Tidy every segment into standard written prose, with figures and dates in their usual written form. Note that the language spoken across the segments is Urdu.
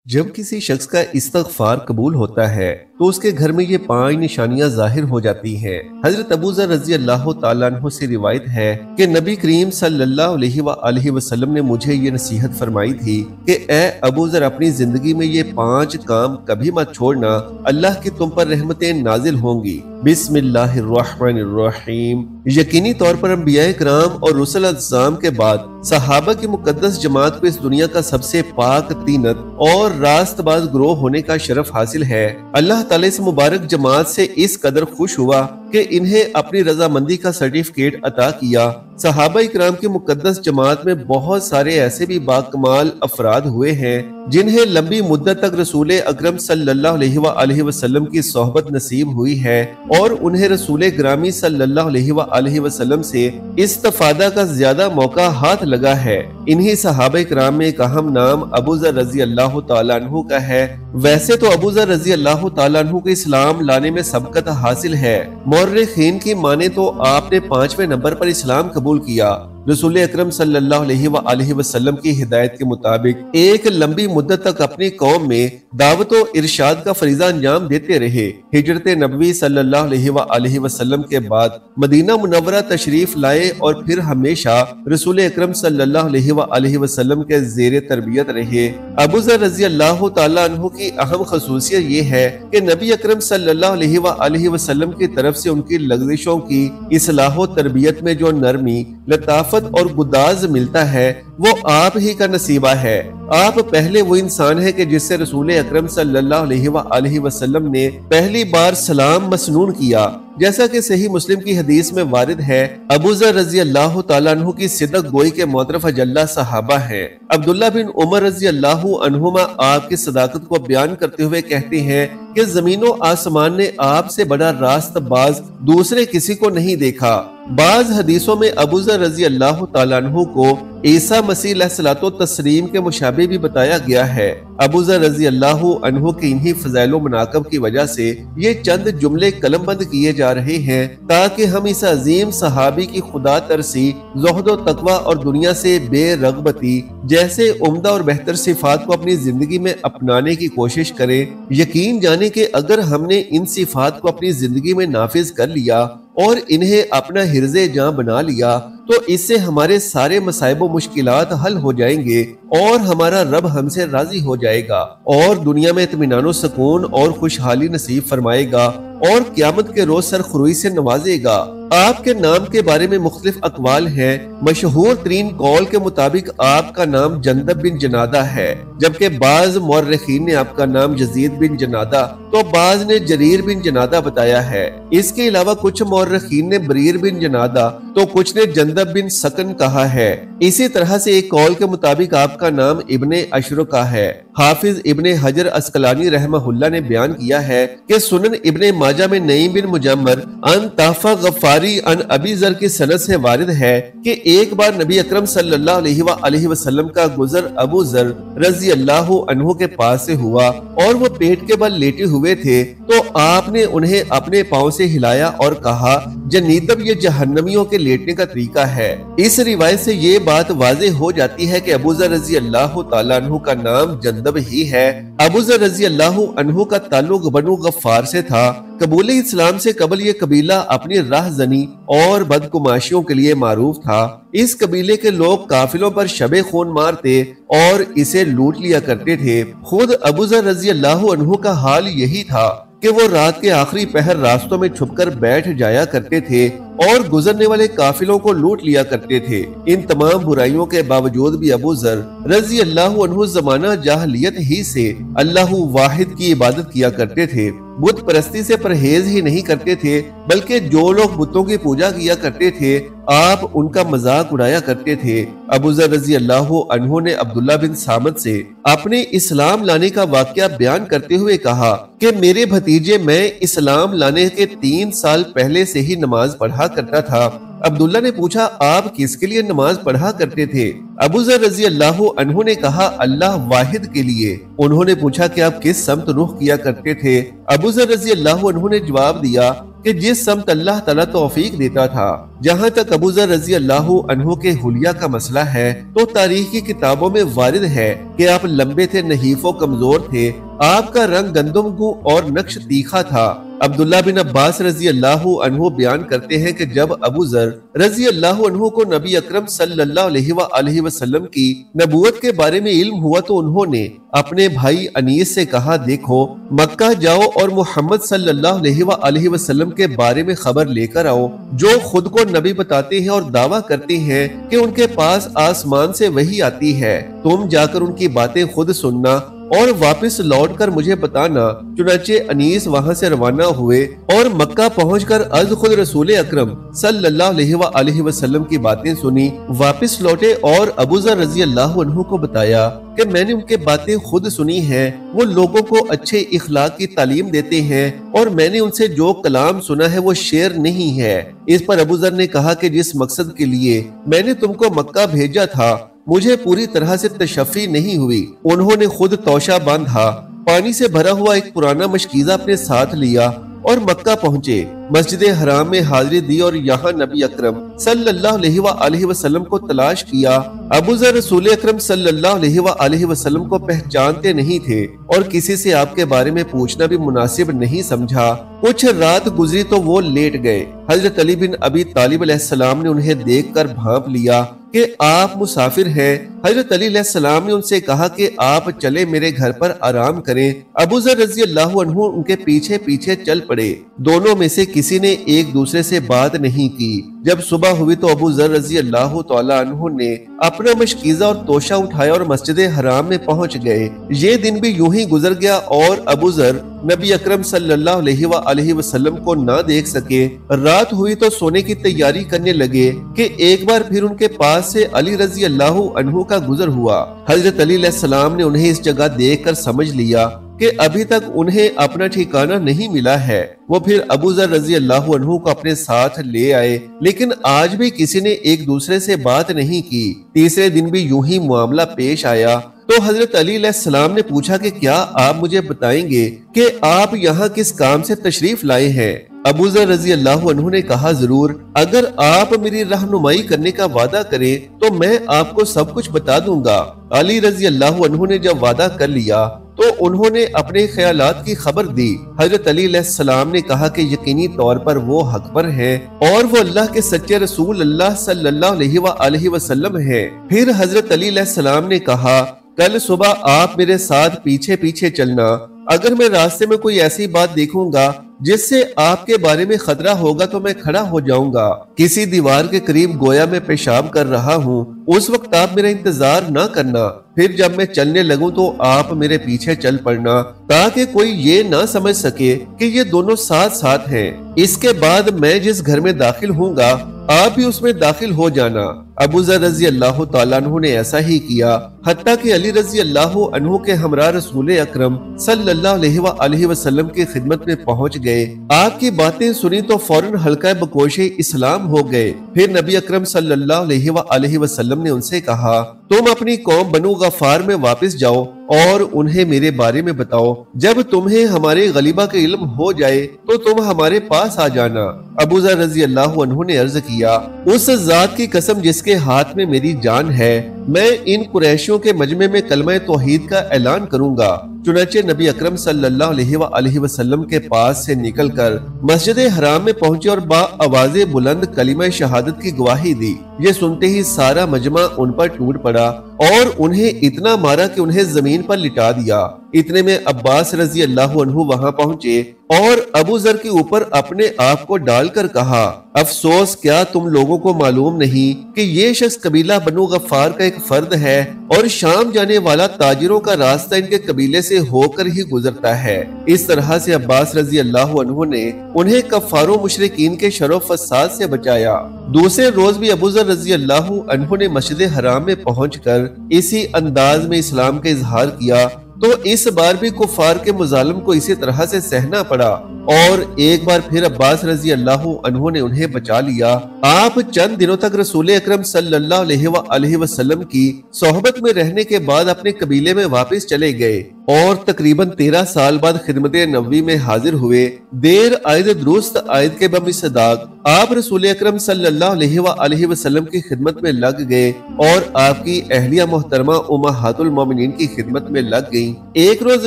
جب کسی شخص کا استغفار قبول ہوتا ہے تو اس کے گھر میں یہ 5 نشانیاں ظاہر ہو جاتی ہیں۔ حضرت ابو ذر رضی اللہ تعالیٰ عنہ سے روایت ہے کہ نبی کریم صلی اللہ علیہ وآلہ وسلم نے مجھے یہ نصیحت فرمائی تھی کہ اے ابو ذر، اپنی زندگی میں یہ 5 کام کبھی مت چھوڑنا، اللہ کی تم پر رحمتیں نازل ہوں گی۔ بسم اللہ الرحمن الرحیم۔ یقینی طور پر انبیاء کرام اور رسل اعظام کے بعد صحابہ کی مقدس جماعت کو اس دنیا کا سب سے پاک طینت اور راست باز گروہ ہونے کا شرف حاصل ہے۔ اللہ تعالیٰ اس مبارک جماعت سے اس قدر خوش ہوا کہ انہیں اپنی رضامندی کا سرٹیفکیٹ عطا کیا۔ صحابہ اکرام کی مقدس جماعت میں بہت سارے ایسے بھی باکمال افراد ہوئے ہیں جنہیں لمبی مدت تک رسول اکرم صلی اللہ علیہ وآلہ وسلم کی صحبت نصیب ہوئی ہے اور انہیں رسول گرامی صلی اللہ علیہ وآلہ وسلم سے استفادہ کا زیادہ موقع ہاتھ لگا ہے۔ انہی صحابہ اکرام میں ایک اہم نام ابو ذر رضی اللہ تعالیٰ عنہ کا ہے۔ ویسے تو ابو ذر رضی اللہ تعالیٰ عنہ کو اسلام لانے میں سبقت حاصل ہے۔ مورخین کی مانے تو آپ نے 5ویں نمبر پر اسلام قبول کیا۔ رسول اکرم صلی اللہ علیہ وآلہ وسلم کی ہدایت کے مطابق ایک لمبی مدت تک اپنی قوم میں دعوت و ارشاد کا فریضہ انجام دیتے رہے۔ ہجرت نبوی صلی اللہ علیہ وآلہ وسلم کے بعد مدینہ منورہ تشریف لائے اور پھر ہمیشہ رسول اکرم صلی اللہ علیہ وآلہ وسلم کے زیر تربیت رہے۔ ابو ذر رضی اللہ تعالیٰ عنہ کی اہم خصوصیت یہ ہے کہ نبی اکرم صلی اللہ علیہ وآلہ وسلم کی طرف سے ان کی لغزشوں کی اصلاح و تربیت میں جو نرمی، لطافت اور گداز ملتا ہے وہ آپ ہی کا نصیبہ ہے۔ آپ پہلے وہ انسان ہے کہ جس سے رسول اکرم صلی اللہ علیہ وآلہ وسلم نے پہلی بار سلام مسنون کیا، جیسا کہ صحیح مسلم کی حدیث میں وارد ہے۔ ابو ذر رضی اللہ تعالیٰ عنہ کی صدق گوئی کے معترف اجلہ صحابہ ہیں۔ عبداللہ بن عمر رضی اللہ عنہما آپ کی صداقت کو بیان کرتے ہوئے کہتے ہیں کہ زمین و آسمان نے آپ سے بڑا راست باز دوسرے کسی کو نہیں دیکھا۔ بعض حدیثوں میں ابو ذر رضی اللہ تعالیٰ عنہ کو عیسیٰ مسیح علیہ الصلوۃ والتسلیم کے مشابہ بھی بتایا گیا ہے۔ ابو ذر رضی اللہ عنہ کے انہی فضائل و مناقب کی وجہ سے یہ چند جملے قلم بند کیے جا رہے ہیں تاکہ ہم اس عظیم صحابی کی خدا ترسی، زہد و تقوی اور دنیا سے بے رغبتی جیسے عمدہ اور بہتر صفات کو اپنی زندگی میں اپنانے کی کوشش کریں۔ یقین جانے کہ اگر ہم نے ان صفات کو اپنی زندگی میں نافذ کر لیا اور انہیں اپنا حرز جاں بنا لیا تو اس سے ہمارے سارے مصائب و مشکلات حل ہو جائیں گے اور ہمارا رب ہم سے راضی ہو جائے گا اور دنیا میں اطمینان و سکون اور خوشحالی نصیب فرمائے گا اور قیامت کے روز سرخروئی سے نوازے گا۔ آپ کے نام کے بارے میں مختلف اقوال ہیں۔ مشہور ترین قول کے مطابق آپ کا نام جندب بن جنادہ ہے، جبکہ بعض مورخین نے آپ کا نام یزید بن جنادہ تو بعض نے جریر بن جنادہ بتایا ہے۔ اس کے علاوہ کچھ مورخین نے بریر بن جنادہ تو کچھ نے جندب بن سکن کہا ہے۔ اسی طرح سے ایک قول کے مطابق آپ کا نام ابن اشرکا ہے۔ حافظ ابن حجر اسقلانی رحمہ اللہ نے بیان کیا ہے کہ سنن ابن ماجہ میں نعیم بن مجمر ان طافہ غفاری ان ابی ذر کی سند سے وارد ہے کہ ایک بار نبی اکرم صلی اللہ علیہ وآلہ وسلم کا گزر ابو ذر رضی اللہ عنہ کے پاس سے ہوا اور وہ پیٹ کے بل لیٹے ہوئے تھے تو آپ نے انہیں اپنے پاؤں سے ہلایا اور کہا، جنیدب یہ جہنمیوں کے لیٹنے کا طریقہ ہے۔ اس روایت سے یہ بات واضح ہو جاتی ہے کہ ابو ذر رضی اللہ تعالیٰ عنہ کا نام جندب ہی ہے۔ ابو ذر رضی اللہ عنہ کا تعلق بنو غفار سے تھا۔ قبول اسلام سے قبل یہ قبیلہ اپنی راہ زنی اور بدگماشیوں کے لیے معروف تھا۔ اس قبیلے کے لوگ قافلوں پر شب خون مارتے اور اسے لوٹ لیا کرتے تھے۔ خود ابو ذر رضی اللہ عنہ کا حال یہی تھا کہ وہ رات کے آخری پہر راستوں میں چھپ کر بیٹھ جایا کرتے تھے اور گزرنے والے قافلوں کو لوٹ لیا کرتے تھے۔ ان تمام برائیوں کے باوجود بھی ابو ذر رضی اللہ عنہ زمانہ جاہلیت ہی سے اللہ واحد کی عبادت کیا کرتے تھے۔ بت پرستی سے پرہیز ہی نہیں کرتے تھے، بلکہ جو لوگ بتوں کی پوجا کیا کرتے تھے آپ ان کا مذاق اڑایا کرتے تھے۔ ابو ذر رضی اللہ عنہ نے عبداللہ بن سامت سے اپنے اسلام لانے کا واقعہ بیان کرتے ہوئے کہا کہ میرے بھتیجے میں اسلام لانے کے 3 سال پہلے سے ہی نماز پڑھا کرتا تھا۔ عبداللہ نے پوچھا، آپ کس کے لیے نماز پڑھا کرتے تھے؟ ابو ذر رضی اللہ عنہ نے کہا، اللہ واحد کے لیے۔ انہوں نے پوچھا کہ آپ کس سمت رخ کیا کرتے تھے؟ ابو ذر رضی اللہ عنہ نے جواب دیا کہ کہ جس سمت اللہ تعالیٰ توفیق دیتا تھا۔ جہاں تک ابو ذر رضی اللہ عنہ کے حلیہ کا مسئلہ ہے تو تاریخ کی کتابوں میں وارد ہے کہ آپ لمبے تھے، نحیف و کمزور تھے، آپ کا رنگ گندم گو اور نقش تیکھا تھا۔ عبداللہ بن عباس رضی اللہ عنہ بیان کرتے ہیں کہ جب ابو ذر رضی اللہ عنہ کو نبی اکرم صلی اللہ علیہ وآلہ وسلم کی نبوت کے بارے میں علم ہوا تو انہوں نے اپنے بھائی انیس سے کہا، دیکھو مکہ جاؤ اور محمد صلی اللہ علیہ وآلہ وسلم کے بارے میں خبر لے کر آؤ، جو خود کو نبی بتاتے ہیں اور دعویٰ کرتے ہیں کہ ان کے پاس آسمان سے وحی آتی ہے۔ تم جا کر ان کی باتیں خود سننا اور واپس لوٹ کر مجھے بتانا۔ چنانچہ انیس وہاں سے روانہ ہوئے اور مکہ پہنچ کر از خود رسول اکرم صلی اللہ علیہ وآلہ وسلم کی باتیں سنی، واپس لوٹے اور ابو ذر رضی اللہ عنہ کو بتایا کہ میں نے ان کے باتیں خود سنی ہیں، وہ لوگوں کو اچھے اخلاق کی تعلیم دیتے ہیں اور میں نے ان سے جو کلام سنا ہے وہ شعر نہیں ہے۔ اس پر ابو ذر نے کہا کہ جس مقصد کے لیے میں نے تم کو مکہ بھیجا تھا مجھے پوری طرح سے تشفی نہیں ہوئی۔ انہوں نے خود توشہ باندھا، پانی سے بھرا ہوا ایک پرانا مشکیزہ اپنے ساتھ لیا اور مکہ پہنچے، مسجد حرام میں حاضری دی اور یہاں نبی اکرم صلی اللہ علیہ وآلہ وسلم کو تلاش کیا۔ ابو ذر رسول اکرم صلی اللہ علیہ وآلہ وسلم کو پہچانتے نہیں تھے اور کسی سے آپ کے بارے میں پوچھنا بھی مناسب نہیں سمجھا۔ کچھ رات گزری تو وہ لیٹ گئے۔ حضرت علی بن ابی طالب علیہ السلام نے انہیں دیکھ کر بھانپ لیا کہ آپ مسافر ہیں۔ حضرت علی علیہ السلام نے ان سے کہا کہ آپ چلے میرے گھر پر آرام کریں۔ ابو ذر رضی اللہ عنہ ان کے پیچھے پیچھے چل پڑے۔ دونوں میں سے کسی نے ایک دوسرے سے بات نہیں کی۔ جب صبح ہوئی تو ابو ذر رضی اللہ تعالی عنہ نے اپنا مشکیزہ اور توشہ اٹھایا اور مسجد حرام میں پہنچ گئے۔ یہ دن بھی یوں ہی گزر گیا اور ابو ذر نبی اکرم صلی اللہ علیہ وآلہ وسلم کو نہ دیکھ سکے۔ رات ہوئی تو سونے کی تیاری کرنے لگے کہ ایک بار پھر ان کے پاس سے علی رضی اللہ عنہ کا گزر ہوا۔ حضرت علی علیہ السلام نے انہیں اس جگہ دیکھ کر سمجھ لیا کہ ابھی تک انہیں اپنا ٹھکانہ نہیں ملا ہے۔ وہ پھر ابو ذر رضی اللہ عنہ کو اپنے ساتھ لے آئے، لیکن آج بھی کسی نے ایک دوسرے سے بات نہیں کی۔ تیسرے دن بھی یوں ہی معاملہ پیش آیا تو حضرت علی علیہ السلام نے پوچھا کہ کیا آپ مجھے بتائیں گے کہ آپ یہاں کس کام سے تشریف لائے ہیں؟ ابو ذر رضی اللہ عنہ نے کہا، ضرور، اگر آپ میری رہنمائی کرنے کا وعدہ کریں تو میں آپ کو سب کچھ بتا دوں گا۔ علی رضی اللہ عنہ نے جب وعدہ کر لیا تو انہوں نے اپنے خیالات کی خبر دی۔ حضرت علی علیہ السلام نے کہا کہ یقینی طور پر وہ حق پر ہیں اور وہ اللہ کے سچے رسول اللہ صلی اللہ علیہ وآلہ وسلم ہیں۔ پھر حضرت علی علیہ السلام نے کہا، کل صبح آپ میرے ساتھ پیچھے پیچھے چلنا۔ اگر میں راستے میں کوئی ایسی بات دیکھوں گا جس سے آپ کے بارے میں خطرہ ہوگا تو میں کھڑا ہو جاؤں گا۔ کسی دیوار کے قریب گویا میں پیشاب کر رہا ہوں، اس وقت آپ میرا انتظار نہ کرنا۔ پھر جب میں چلنے لگوں تو آپ میرے پیچھے چل پڑنا تاکہ کوئی یہ نہ سمجھ سکے کہ یہ دونوں ساتھ ساتھ ہیں۔ اس کے بعد میں جس گھر میں داخل ہوں گا آپ بھی اس میں داخل ہو جانا۔ ابو ذر رضی اللہ تعالیٰ عنہ نے ایسا ہی کیا، حتیٰ کہ علی رضی اللہ عنہ کے ہمراہ رسول اکرم صلی اللہ علیہ وآلہ وسلم کی خدمت میں پہنچ گئے۔ آپ کی باتیں سنی تو فوراً حلقہ بکوش اسلام ہو گئے۔ پھر نبی اکرم صلی اللہ علیہ وآلہ وسلم نے ان سے کہا، تم اپنی قوم بنو غفار میں واپس جاؤ اور انہیں میرے بارے میں بتاؤ۔ جب تمہیں ہمارے غلیبہ کا علم ہو جائے تو تم ہمارے پاس آ جانا۔ ابو ذر رضی اللہ عنہ نے عرض کیا، اس ذات کی قسم جس کے ہاتھ میں میری جان ہے، میں ان قریشیوں کے مجمع میں کلمہ توحید کا اعلان کروں گا۔ چنانچہ نبی اکرم صلی اللہ علیہ وآلہ وسلم کے پاس سے نکل کر مسجد حرام میں پہنچے اور با آواز بلند کلمہ شہادت کی گواہی دی۔ یہ سنتے ہی سارا مجمع ان پر ٹوٹ پڑا اور انہیں اتنا مارا کہ انہیں زمین پر لٹا دیا۔ اتنے میں عباس رضی اللہ عنہ وہاں پہنچے اور ابو ذر کے اوپر اپنے آپ کو ڈال کر کہا، افسوس، کیا تم لوگوں کو معلوم نہیں کہ یہ شخص قبیلہ بنو غفار کا ایک فرد ہے اور شام جانے والا تاجروں کا راستہ ان کے قبیلے سے ہو کر ہی گزرتا ہے۔ اس طرح سے عباس رضی اللہ عنہ نے انہیں کفار و مشرکین کے شر و فساد سے بچایا۔ دوسرے روز بھی ابو ذر رضی اللہ عنہ نے مسجد حرام میں پہنچ کر اسی انداز میں اسلام کا اظہار کیا تو اس بار بھی کفار کے مظالم کو اسی طرح سے سہنا پڑا اور ایک بار پھر عباس رضی اللہ عنہ نے انہیں بچا لیا۔ آپ چند دنوں تک رسول اکرم صلی اللہ علیہ وآلہ وسلم کی صحبت میں رہنے کے بعد اپنے قبیلے میں واپس چلے گئے۔ اور تقریباً 13 سال بعد خدمت نبوی میں حاضر ہوئے۔ دیر آید درست آید کے بمصداق آپ رسول اکرم صلی اللہ علیہ وآلہ وسلم کی خدمت میں لگ گئے اور آپ کی اہلیہ محترمہ امہات المومنین کی خدمت میں لگ گئیں۔ ایک روز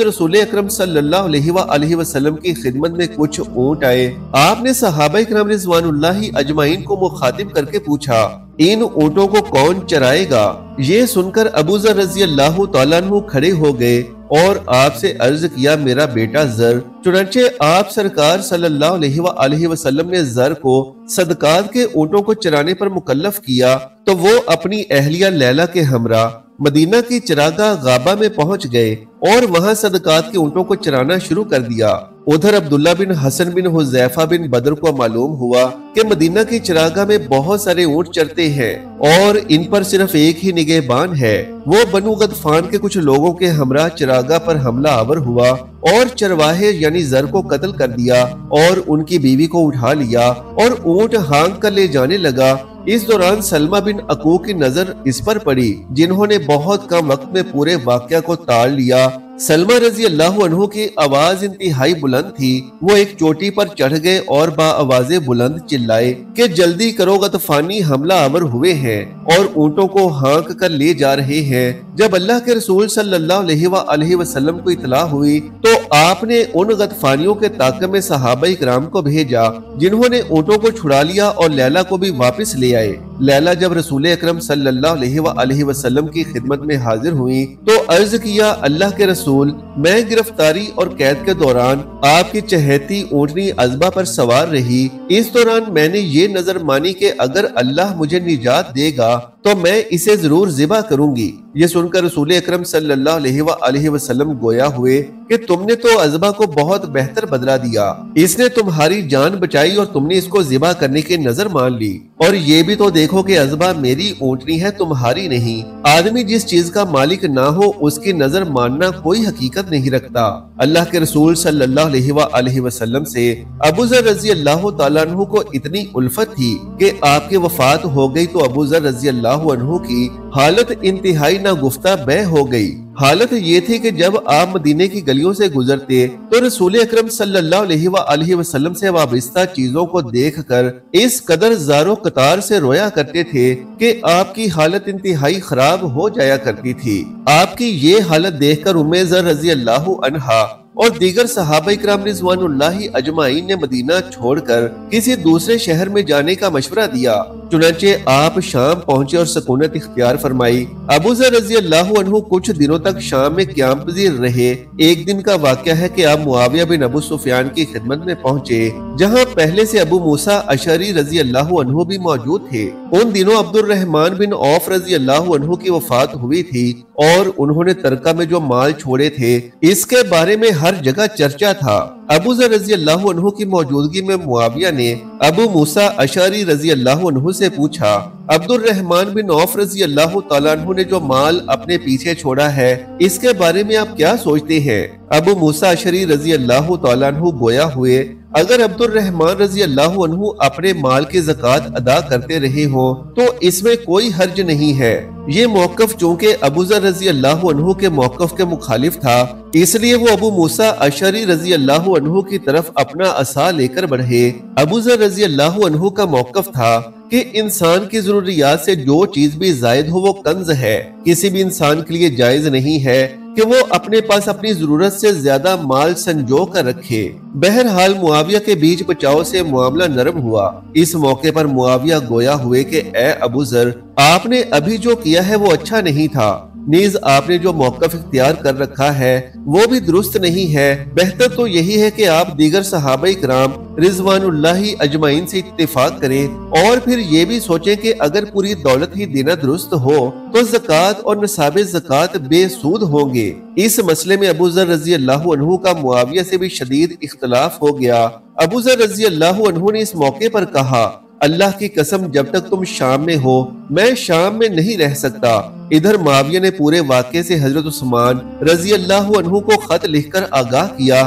رسول اکرم صلی اللہ علیہ وآلہ وسلم کی خدمت میں کچھ اونٹ آئے۔ آپ نے صحابہ کرام رضوان اللہ اجمعین کو مخاطب کر کے پوچھا، ان اونٹوں کو کون چرائے گا؟ یہ سن کر ابو ذر رضی اللہ تعالیٰ عنہ کھڑے ہو گئے اور آپ سے عرض کیا، میرا بیٹا زر۔ چنانچہ آپ سرکار صلی اللہ علیہ وآلہ وسلم نے زر کو صدقات کے اونٹوں کو چرانے پر مکلف کیا تو وہ اپنی اہلیہ لیلہ کے ہمراہ مدینہ کی چراگاہ غابہ میں پہنچ گئے اور وہاں صدقات کے اونٹوں کو چرانا شروع کر دیا۔ ادھر عبداللہ بن حسن بن حذیفہ بن بدر کو معلوم ہوا کہ مدینہ کی چراگاہ میں بہت سارے اونٹ چرتے ہیں اور ان پر صرف ایک ہی نگہبان ہے۔ وہ بنو غطفان کے کچھ لوگوں کے ہمراہ چراگاہ پر حملہ آور ہوا اور چرواہے یعنی زر کو قتل کر دیا اور ان کی بیوی کو اٹھا لیا اور اونٹ ہانک کر لے جانے لگا۔ اس دوران سلمہ بن عقوع کی نظر اس پر پڑی، جنہوں نے بہت کم وقت میں پورے واقعہ کو تال لیا۔ سلمہ رضی اللہ عنہ کی آواز انتہائی بلند تھی۔ وہ ایک چوٹی پر چڑھ گئے اور با آواز بلند چلائے کہ جلدی کرو، غطفانی حملہ آور ہوئے ہیں اور اونٹوں کو ہانک کر لے جا رہے ہیں۔ جب اللہ کے رسول صلی اللہ علیہ وآلہ وسلم کو اطلاع ہوئی تو آپ نے ان غطفانیوں کے طاقم میں صحابہ کرام کو بھیجا، جنہوں نے اونٹوں کو چھڑا لیا اور لیلہ کو بھی واپس لے آئے۔ لیلہ جب رسول اکرم صلی اللہ علیہ وآلہ وسلم کی خدمت میں حاضر ہوئی تو عرض کیا، اللہ کے رسول، میں گرفتاری اور قید کے دوران آپ کی چہیتی اونٹنی عذبہ پر سوار رہی۔ اس دوران میں نے یہ نظر مانی کہ اگر اللہ مجھے نجات دے گا تو میں اسے ضرور ذبح کروں گی۔ یہ سن کر رسول اکرم صلی اللہ علیہ وآلہ وسلم گویا ہوئے کہ تم نے تو عذبہ کو بہت بہتر بدلہ دیا، اس نے تمہاری جان بچائی اور تم نے اس کو ذبح کرنے کی نظر مان لی۔ اور یہ بھی تو دیکھو کہ عذبہ میری اونٹنی ہے، تمہاری نہیں۔ آدمی جس چیز کا مالک نہ ہو اس کی نظر ماننا کوئی حقیقت نہیں رکھتا۔ اللہ کے رسول صلی اللہ علیہ وآلہ وسلم سے ابو ذر رضی اللہ تعالیٰ عنہ کو اتنی الفت تھی کہ آپ کی وفات ہو گئی تو ابو ذر رضی اللہ عنہ کی حالت انتہائی ناگفتہ بہ ہو گئی۔ حالت یہ تھی کہ جب آپ مدینے کی گلیوں سے گزرتے تو رسول اکرم صلی اللہ علیہ وآلہ وسلم سے وابستہ چیزوں کو دیکھ کر اس قدر زار و قطار سے رویا کرتے تھے کہ آپ کی حالت انتہائی خراب ہو جایا کرتی تھی۔ آپ کی یہ حالت دیکھ کر ام زر رضی اللہ عنہا اور دیگر صحابہ کرام رضوان اللہ اجمعین نے مدینہ چھوڑ کر کسی دوسرے شہر میں جانے کا مشورہ دیا۔ چنانچہ آپ شام پہنچے اور سکونت اختیار فرمائی۔ ابو ذر رضی اللہ عنہ کچھ دنوں تک شام میں قیام پذیر رہے۔ ایک دن کا واقعہ ہے کہ آپ معاویہ بن ابو سفیان کی خدمت میں پہنچے، جہاں پہلے سے ابو موسیٰ اشعری رضی اللہ عنہ بھی موجود تھے۔ ان دنوں عبد الرحمن بن عوف رضی اللہ عنہ کی وفات ہوئی تھی اور انہوں نے ترکہ میں جو مال چھوڑے تھے اس کے بارے میں ہر جگہ چرچا تھا۔ ابو ذر رضی اللہ عنہ کی موجودگی میں معاویہ نے ابو موسیٰ اشعری رضی اللہ عنہ سے پوچھا، عبد الرحمن بن عوف رضی اللہ تعالیٰ عنہ نے جو مال اپنے پیچھے چھوڑا ہے اس کے بارے میں آپ کیا سوچتے ہیں؟ ابو موسیٰ اشعری رضی اللہ تعالیٰ عنہ گویا ہوئے، اگر عبد الرحمن رضی اللہ عنہ اپنے مال کی زکوٰۃ ادا کرتے رہے ہوں تو اس میں کوئی حرج نہیں ہے۔ یہ موقف چونکہ ابو ذر رضی اللہ عنہ کے موقف کے مخالف تھا، اس لیے وہ ابو موسیٰ اشعری رضی اللہ عنہ کی طرف اپنا عصا لے کر بڑھے۔ ابو ذر رضی اللہ عنہ کا موقف تھا کہ انسان کی ضروریات سے جو چیز بھی زائد ہو وہ کنز ہے۔ کسی بھی انسان کے لیے جائز نہیں ہے کہ وہ اپنے پاس اپنی ضرورت سے زیادہ مال سنجو کر رکھے۔ بہرحال معاویہ کے بیچ بچاؤ سے معاملہ نرم ہوا۔ اس موقع پر معاویہ گویا ہوئے کہ اے ابو ذر، آپ نے ابھی جو کیا ہے وہ اچھا نہیں تھا، نیز آپ نے جو موقف اختیار کر رکھا ہے وہ بھی درست نہیں ہے۔ بہتر تو یہی ہے کہ آپ دیگر صحابہ کرام رضوان اللہ اجمعین سے اتفاق کریں اور پھر یہ بھی سوچیں کہ اگر پوری دولت ہی دینا درست ہو تو زکوٰۃ اور نصاب زکوٰۃ بے سود ہوں گے۔ اس مسئلے میں ابو ذر رضی اللہ عنہ کا معاویہ سے بھی شدید اختلاف ہو گیا۔ ابو ذر رضی اللہ عنہ نے اس موقع پر کہا، اللہ کی قسم جب تک تم شام میں ہو میں شام میں نہیں رہ سکتا۔ ادھر معاویہ نے پورے واقعے سے حضرت عثمان رضی اللہ عنہ کو خط لکھ کر آگاہ کیا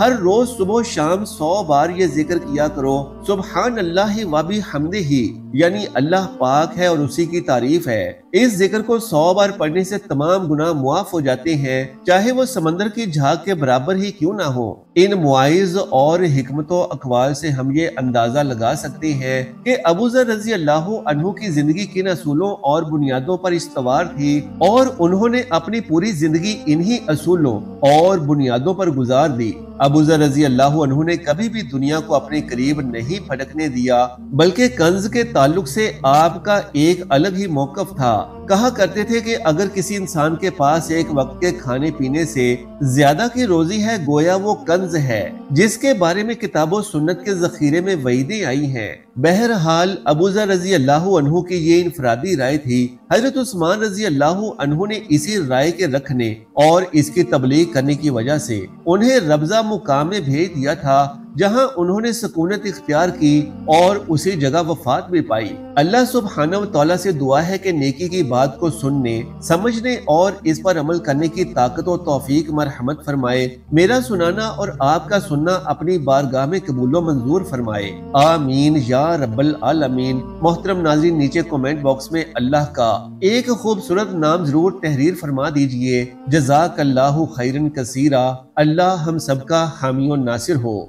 ہر روز صبح و شام 100 بار یہ ذکر کیا کرو سبحان اللہ و بحمدہ، یعنی اللہ پاک ہے اور اسی کی تعریف ہے۔ اس ذکر کو 100 بار پڑھنے سے تمام گناہ معاف ہو جاتے ہیں، چاہے وہ سمندر کی جھاگ کے برابر ہی کیوں نہ ہو۔ ان مواعظ اور حکمت و اقوال سے ہم یہ اندازہ لگا سکتے ہیں کہ ابو ذر رضی اللہ عنہ کی زندگی کن اصولوں اور بنیادوں پر استوار تھی، اور انہوں نے اپنی پوری زندگی انہی اصولوں اور بنیادوں پر گزار دی۔ ابو ذر رضی اللہ عنہ نے کبھی بھی دنیا کو اپنے قریب نہیں پھٹکنے دیا، بلکہ کنز کے تعلق سے آپ کا ایک الگ ہی موقف تھا۔ کہا کرتے تھے کہ اگر کسی انسان کے پاس ایک وقت کے کھانے پینے سے زیادہ کی روزی ہے، گویا وہ کنز ہے جس کے بارے میں کتاب و سنت کے ذخیرے میں وعیدیں آئی ہیں۔ بہرحال ابو ذر رضی اللہ عنہ کی یہ انفرادی رائے تھی۔ حضرت عثمان رضی اللہ عنہ نے اسی رائے کے رکھنے اور اس کی تبلیغ کرنے کی وجہ سے انہیں ربضہ مقام میں بھیج دیا تھا، جہاں انہوں نے سکونت اختیار کی اور اسی جگہ وفات بھی پائی۔ اللہ سبحانہ و تعالیٰ سے دعا ہے کہ نیکی کی بات کو سننے، سمجھنے اور اس پر عمل کرنے کی طاقت و توفیق مرحمت فرمائے۔ میرا سنانا اور آپ کا سننا اپنی بارگاہ میں قبول و منظور فرمائے، آمین یا رب العالمین۔ محترم ناظرین، نیچے کومنٹ باکس میں اللہ کا ایک خوبصورت نام ضرور تحریر فرما دیجئے۔ جزاک اللہ خیرن کثیرا۔ اللہ ہم سب کا حامی و ناصر ہو۔